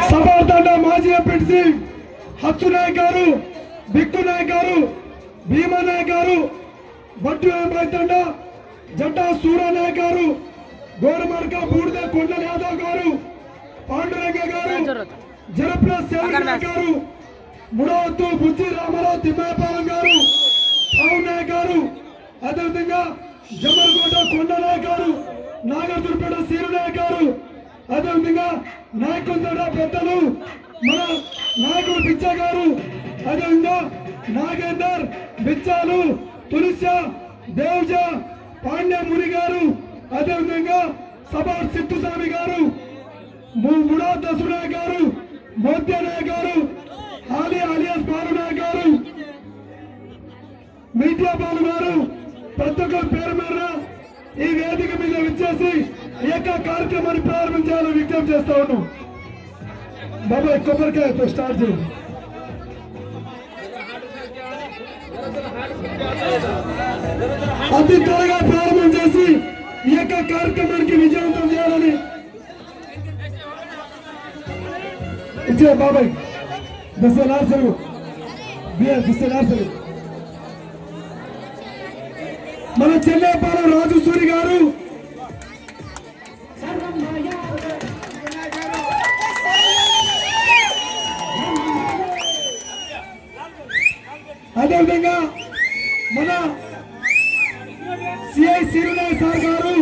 సభాతండ మాజీ ఎంపీటీసీ హచ్చు నాయక్ గారు, బిక్కు నాయక్ గారు, భీమా నాయక్ గారు, బట్టు తండ జట్టా సూరా నాయక్ గారు, గోరమర్క బూడిద కొండల యాదవ్ గారు, పాండురంగ గారు, జరప్ల సేవనాయక్ గారు, ముడవత్తు బుజ్జి రామారావు తిమ్మపాలెం గారు, రావు నాయక్ గారు, అదేవిధంగా జమర్కోట కొండ నాయక్ గారు, నాగార్జునపేట సీరు నాయక్ గారు, అదేవిధంగా నాయకుల పెద్దలు మన నాయకుడు బిచ్చా గారు, అదేవిధంగా నాగేందర్ బిచ్చాలు, తులసా దేవ్జా పాండ్య ముని గారు, అదేవిధంగా సభా సిద్ధుస్వామి గారు, ముడా దసునాయక్ గారు, మోత్య నాయక్ గారు, ఆలి అలియాస్ బాలు నాయక్ గారు, మీడియా బాలు గారు, ప్రతి ఒక్కరు పేరు మేర ఈ వేదిక మీద విచ్చేసి ఈ యొక్క కార్యక్రమాన్ని ప్రారంభించాలని విజ్ఞప్తి చేస్తా ఉన్నాం. బాబాయ్ కొబ్బరికాయతో స్టార్ట్ చేయండి. అతి త్వరగా ప్రారంభం చేసి ఈ యొక్క కార్యక్రమానికి విజయవంతం చేయాలని ఇచ్చే బాబాయ్ దశలాసరు మన చెల్లేపాలెం రాజు సూరి గారు, అదేవిధంగా మన సిఐ సిరునాయ్ సార్ గారు,